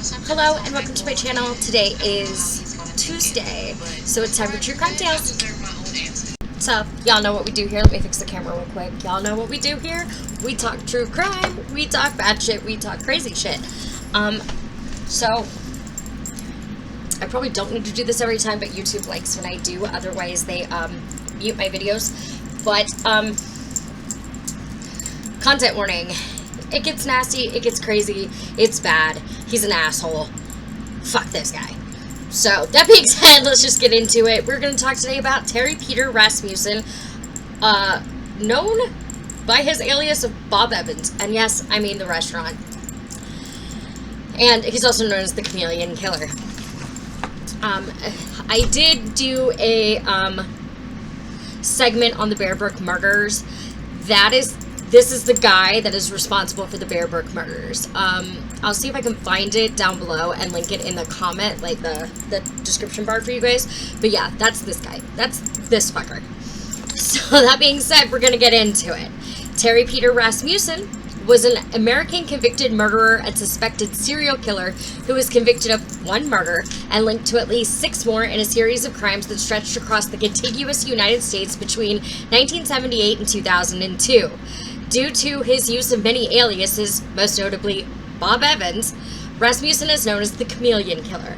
Hello and welcome to my channel. Today is Tuesday, so it's time for True Crime Tales. So, y'all know what we do here. Let me fix the camera real quick. Y'all know what we do here. We talk true crime, we talk bad shit, we talk crazy shit. So, I probably don't need to do this every time, but YouTube likes when I do. Otherwise, they, mute my videos. But, content warning. It gets nasty, it gets crazy, it's bad. He's an asshole. Fuck this guy. So, that being said, let's just get into it. We're going to talk today about Peder Rasmussen, known by his alias of Bob Evans. And yes, I mean the restaurant. And he's also known as the Chameleon Killer. I did do a segment on the Bear Brook murders. This is the guy that is responsible for the Bear Brook murders. I'll see if I can find it down below and link it in the comment, like the description bar for you guys. But yeah, that's this guy. That's this fucker. So that being said, we're going to get into it. Peder Rasmussen was an American convicted murderer and suspected serial killer who was convicted of one murder and linked to at least 6 more in a series of crimes that stretched across the contiguous United States between 1978 and 2002. Due to his use of many aliases, most notably Bob Evans, Rasmussen is known as the Chameleon Killer.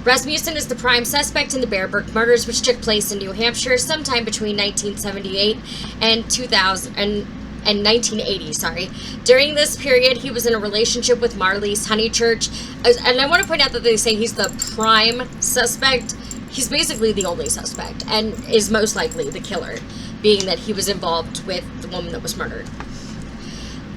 Rasmussen is the prime suspect in the Bear Brook murders, which took place in New Hampshire sometime between 1978 and 1980. During this period, he was in a relationship with Marlise Honeychurch, and I want to point out that they say he's the prime suspect. He's basically the only suspect, and is most likely the killer, being that he was involved with the woman that was murdered.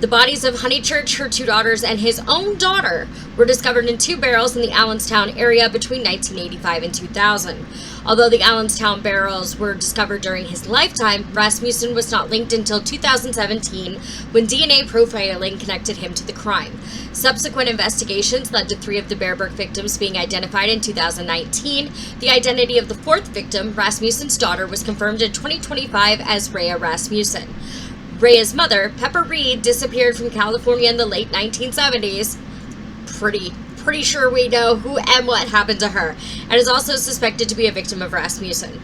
The bodies of Honeychurch, her 2 daughters, and his own daughter were discovered in 2 barrels in the Allenstown area between 1985 and 2000. Although the Allenstown barrels were discovered during his lifetime, Rasmussen was not linked until 2017 when DNA profiling connected him to the crime. Subsequent investigations led to 3 of the Bear Brook victims being identified in 2019. The identity of the 4th victim, Rasmussen's daughter, was confirmed in 2025 as Rhea Rasmussen. Rhea's mother, Pepper Reed, disappeared from California in the late 1970s. Pretty sure we know who and what happened to her, and is also suspected to be a victim of Rasmussen.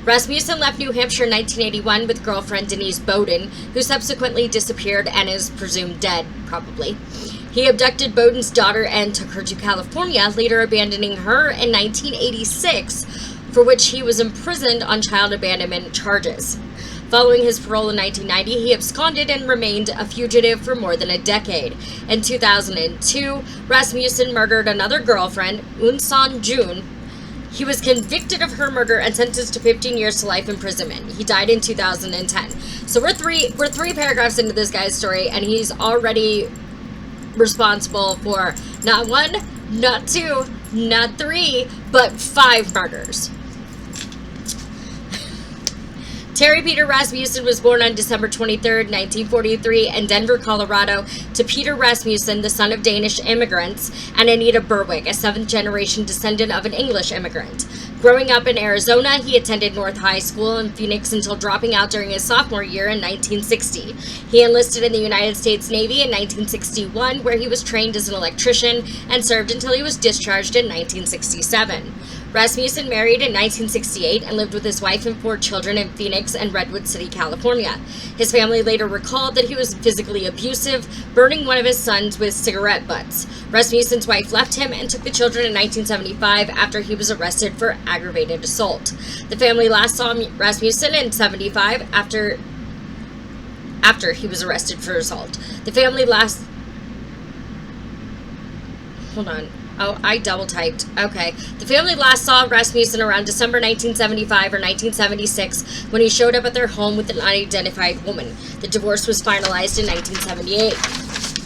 Rasmussen left New Hampshire in 1981 with girlfriend Denise Bowden, who subsequently disappeared and is presumed dead, probably. He abducted Bowden's daughter and took her to California, later abandoning her in 1986, for which he was imprisoned on child abandonment charges. Following his parole in 1990, he absconded and remained a fugitive for more than a decade. In 2002, Rasmussen murdered another girlfriend, Eunsan Jun. He was convicted of her murder and sentenced to 15 years to life imprisonment. He died in 2010. So we're three paragraphs into this guy's story, and he's already responsible for not 1, not 2, not 3, but 5 murders. Peder Rasmussen was born on December 23, 1943 in Denver, Colorado, to Peder Rasmussen, the son of Danish immigrants, and Anita Berwick, a 7th-generation descendant of an English immigrant. Growing up in Arizona, he attended North High School in Phoenix until dropping out during his sophomore year in 1960. He enlisted in the United States Navy in 1961, where he was trained as an electrician and served until he was discharged in 1967. Rasmussen married in 1968 and lived with his wife and 4 children in Phoenix and Redwood City, California. His family later recalled that he was physically abusive, burning one of his sons with cigarette butts. Rasmussen's wife left him and took the children in 1975 after he was arrested for aggravated assault. The family last saw Rasmussen in 1975 after he was arrested for assault. The family last... Hold on. Oh, I double typed. Okay. The family last saw Rasmussen around December 1975 or 1976 when he showed up at their home with an unidentified woman. The divorce was finalized in 1978.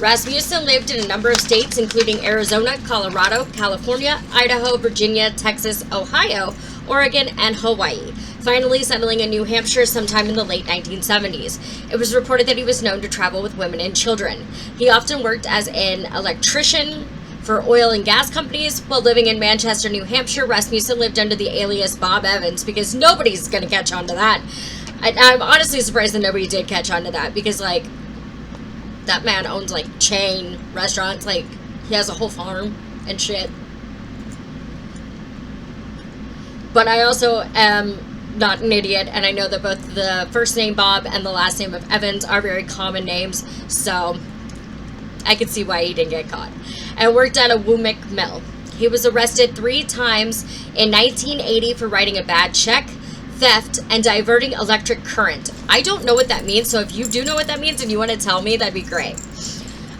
Rasmussen lived in a number of states, including Arizona, Colorado, California, Idaho, Virginia, Texas, Ohio, Oregon, and Hawaii, finally settling in New Hampshire sometime in the late 1970s. It was reported that he was known to travel with women and children. He often worked as an electrician for oil and gas companies. While living in Manchester, New Hampshire, Rasmussen lived under the alias Bob Evans, because nobody's going to catch on to that. I'm honestly surprised that nobody did catch on to that, because, like, that man owns, like, chain restaurants. Like, he has a whole farm. and shit. But I also am not an idiot, and I know that both the first name Bob and the last name of Evans are very common names, so I could see why he didn't get caught. And worked at a Woomick mill. He was arrested 3 times in 1980 for writing a bad check, theft, and diverting electric current. I don't know what that means, so if you do know what that means and you want to tell me, that'd be great.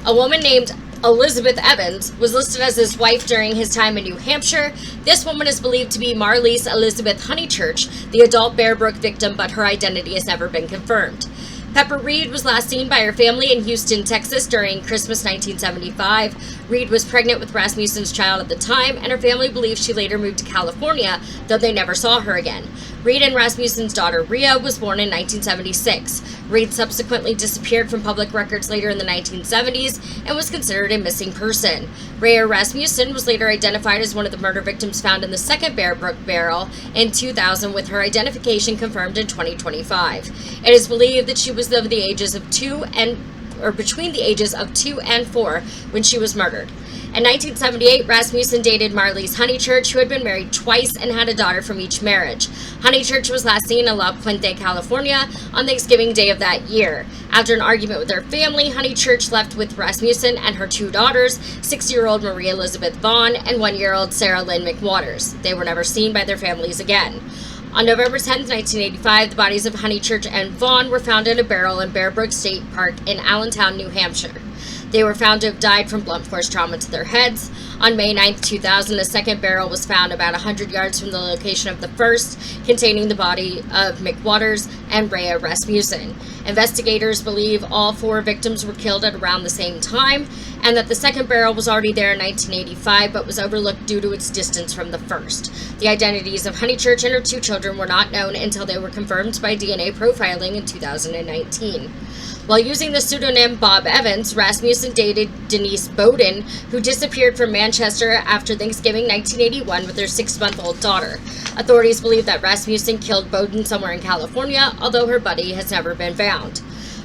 A woman named Elizabeth Evans was listed as his wife during his time in New Hampshire. This woman is believed to be Marlise Elizabeth Honeychurch, the adult Bear Brook victim, but her identity has never been confirmed. Pepper Reed was last seen by her family in Houston, Texas during Christmas 1975. Reed was pregnant with Rasmussen's child at the time, and her family believes she later moved to California, though they never saw her again. Reed and Rasmussen's daughter, Rhea, was born in 1976. Reed subsequently disappeared from public records later in the 1970s and was considered a missing person. Rhea Rasmussen was later identified as one of the murder victims found in the second Bear Brook barrel in 2000, with her identification confirmed in 2025. It is believed that she was of the ages of between the ages of 2 and 4 when she was murdered. In 1978, Rasmussen dated Marlise Honeychurch, who had been married twice and had a daughter from each marriage. Honeychurch was last seen in La Puente, California, on Thanksgiving Day of that year. After an argument with her family, Honeychurch left with Rasmussen and her 2 daughters, 60-year-old Marie Elizabeth Vaughn and 1-year-old Sarah Lynn McWaters. They were never seen by their families again. On November 10, 1985, the bodies of Honeychurch and Vaughn were found in a barrel in Bear Brook State Park in Allentown, New Hampshire. They were found to have died from blunt force trauma to their heads. On May 9, 2000, a second barrel was found about 100 yards from the location of the first, containing the body of McWaters and Rhea Rasmussen. Investigators believe all 4 victims were killed at around the same time, and that the second barrel was already there in 1985, but was overlooked due to its distance from the first. The identities of Honeychurch and her 2 children were not known until they were confirmed by DNA profiling in 2019. While using the pseudonym Bob Evans, Rasmussen dated Denise Bowden, who disappeared from Manchester after Thanksgiving 1981 with their 6-month-old daughter. Authorities believe that Rasmussen killed Bowden somewhere in California, although her body has never been found.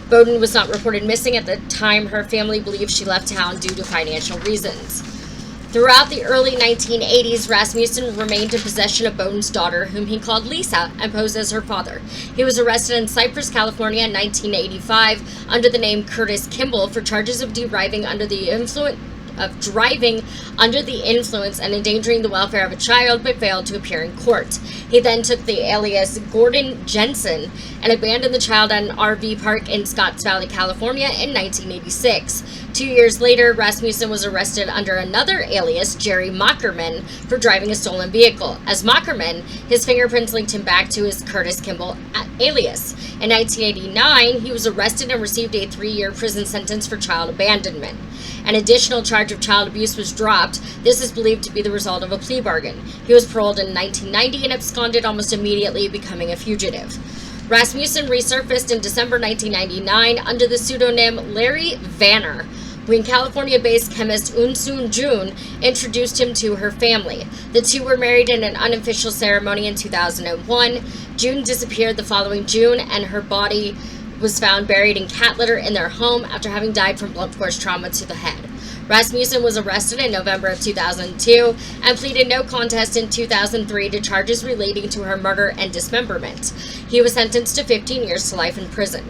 Bowden was not reported missing at the time. Her family believes she left town due to financial reasons. Throughout the early 1980s, Rasmussen remained in possession of Bowden's daughter, whom he called Lisa, and posed as her father. He was arrested in Cypress, California in 1985 under the name Curtis Kimball for charges of driving under the influence and endangering the welfare of a child, but failed to appear in court. He then took the alias Gordon Jensen and abandoned the child at an RV park in Scotts Valley, California in 1986. 2 years later, Rasmussen was arrested under another alias, Jerry Mockerman, for driving a stolen vehicle. As Mockerman, his fingerprints linked him back to his Curtis Kimball alias. In 1989, he was arrested and received a 3-year prison sentence for child abandonment. An additional charge of child abuse was dropped. This is believed to be the result of a plea bargain. He was paroled in 1990 and absconded almost immediately, becoming a fugitive. Rasmussen resurfaced in December 1999 under the pseudonym Larry Vanner, when California-based chemist Unsoon Jun introduced him to her family. The 2 were married in an unofficial ceremony in 2001. June disappeared the following June, and her body was found buried in cat litter in their home after having died from blunt force trauma to the head. Rasmussen was arrested in November of 2002 and pleaded no contest in 2003 to charges relating to her murder and dismemberment. He was sentenced to 15 years to life in prison.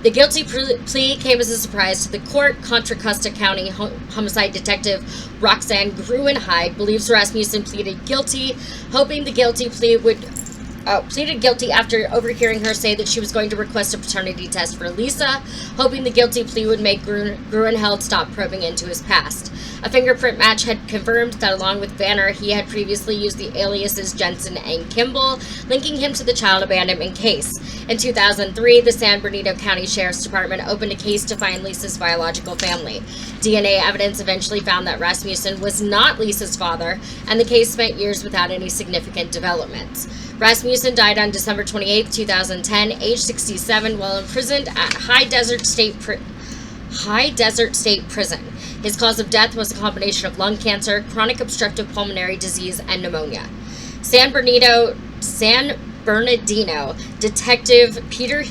The guilty plea came as a surprise to the court. Contra Costa County homicide detective Roxanne Gruenheid believes Rasmussen pleaded guilty, hoping the guilty plea would pleaded guilty after overhearing her say that she was going to request a paternity test for Lisa, hoping the guilty plea would make Gruenheid stop probing into his past. A fingerprint match had confirmed that along with Vanner, he had previously used the aliases Jensen and Kimball, linking him to the child abandonment case. In 2003, the San Bernardino County Sheriff's Department opened a case to find Lisa's biological family. DNA evidence eventually found that Rasmussen was not Lisa's father, and the case spent years without any significant developments. Rasmussen died on December 28, 2010, age 67, while imprisoned at High Desert State Prison. His cause of death was a combination of lung cancer, chronic obstructive pulmonary disease, and pneumonia. San Bernardino Detective Peder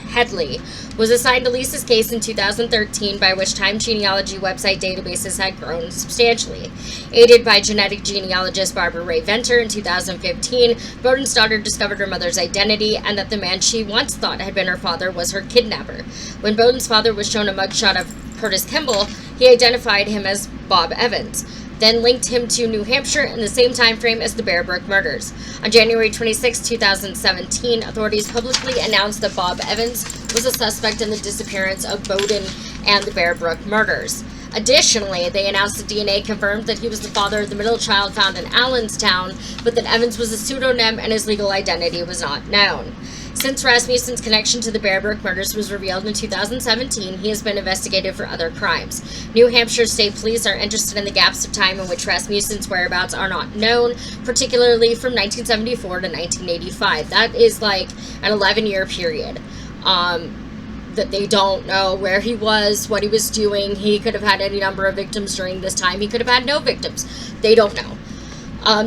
Headley, was assigned to Lisa's case in 2013, by which time genealogy website databases had grown substantially. Aided by genetic genealogist Barbara Ray Venter in 2015, Bowden's daughter discovered her mother's identity and that the man she once thought had been her father was her kidnapper. When Bowden's father was shown a mugshot of Curtis Kimball, he identified him as Bob Evans, then linked him to New Hampshire in the same time frame as the Bear Brook murders. On January 26, 2017, authorities publicly announced that Bob Evans was a suspect in the disappearance of Bowden and the Bear Brook murders. Additionally, they announced that DNA confirmed that he was the father of the middle child found in Allenstown, but that Evans was a pseudonym and his legal identity was not known. Since Rasmussen's connection to the Bear Brook murders was revealed in 2017, he has been investigated for other crimes. New Hampshire State Police are interested in the gaps of time in which Rasmussen's whereabouts are not known, particularly from 1974 to 1985. That is like an 11-year period that they don't know where he was, what he was doing. He could have had any number of victims during this time. He could have had no victims. They don't know.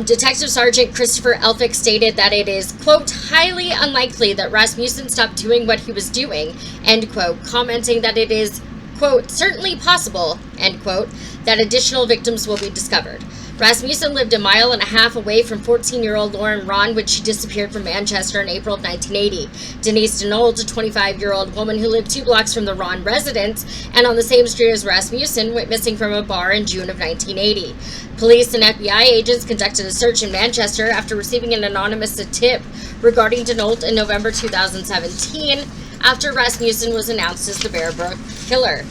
Detective Sergeant Christopher Elphick stated that it is, quote, highly unlikely that Rasmussen stopped doing what he was doing, end quote, commenting that it is, quote, certainly possible, end quote, that additional victims will be discovered. Rasmussen lived a mile and a half away from 14-year-old Lauren Ron when she disappeared from Manchester in April of 1980. Denise Denault, a 25-year-old woman who lived 2 blocks from the Ron residence and on the same street as Rasmussen, went missing from a bar in June of 1980. Police and FBI agents conducted a search in Manchester after receiving an anonymous tip regarding Denault in November 2017, after Rasmussen was announced as the Bear Brook killer.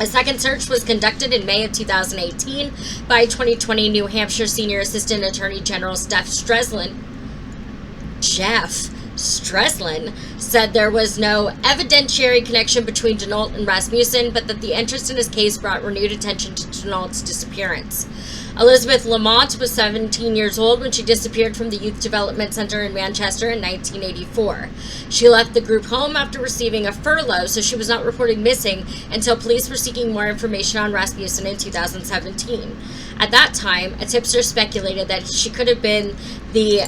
A second search was conducted in May of 2018 by 2020 New Hampshire Senior Assistant Attorney General Jeff Streslin said there was no evidentiary connection between Denault and Rasmussen, but that the interest in his case brought renewed attention to Denault's disappearance. Elizabeth Lamont was 17 years old when she disappeared from the Youth Development Center in Manchester in 1984. She left the group home after receiving a furlough, so she was not reported missing until police were seeking more information on Rasmussen in 2017. At that time, a tipster speculated that she could have been the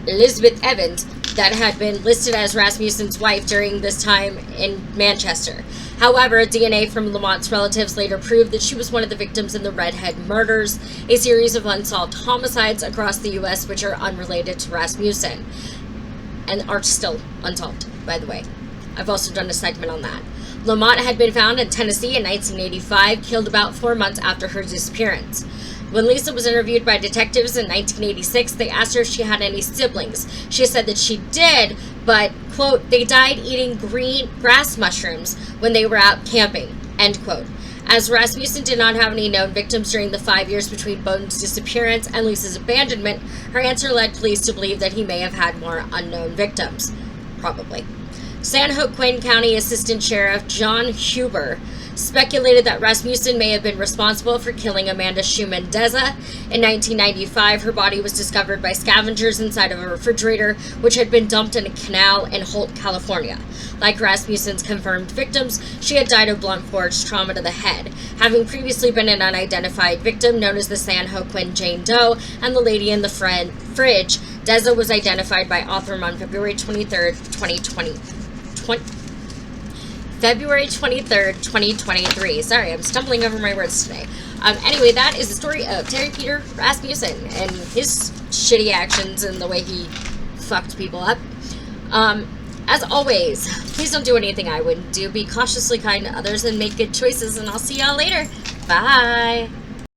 Elizabeth Evans that had been listed as Rasmussen's wife during this time in Manchester. However, DNA from Lamont's relatives later proved that she was one of the victims in the Redhead murders, a series of unsolved homicides across the U.S. which are unrelated to Rasmussen, and are still unsolved, by the way. I've also done a segment on that. Lamont had been found in Tennessee in 1985, killed about 4 months after her disappearance. When Lisa was interviewed by detectives in 1986, they asked her if she had any siblings. She said that she did, but, quote, they died eating green grass mushrooms when they were out camping, end quote. As Rasmussen did not have any known victims during the 5 years between Bowden's disappearance and Lisa's abandonment, her answer led police to believe that he may have had more unknown victims. Probably. San Joaquin County Assistant Sheriff John Huber speculated that Rasmussen may have been responsible for killing Amanda Schumann-Deza. In 1995, her body was discovered by scavengers inside of a refrigerator, which had been dumped in a canal in Holt, California. Like Rasmussen's confirmed victims, she had died of blunt force trauma to the head. Having previously been an unidentified victim known as the San Joaquin Jane Doe and the lady in the fridge, Deza was identified by Othram on February 23rd, 2023. Sorry, I'm stumbling over my words today. Anyway, that is the story of Terry Peder Rasmussen and his shitty actions and the way he fucked people up. As always, please don't do anything I wouldn't do. Be cautiously kind to others and make good choices, and I'll see y'all later. Bye.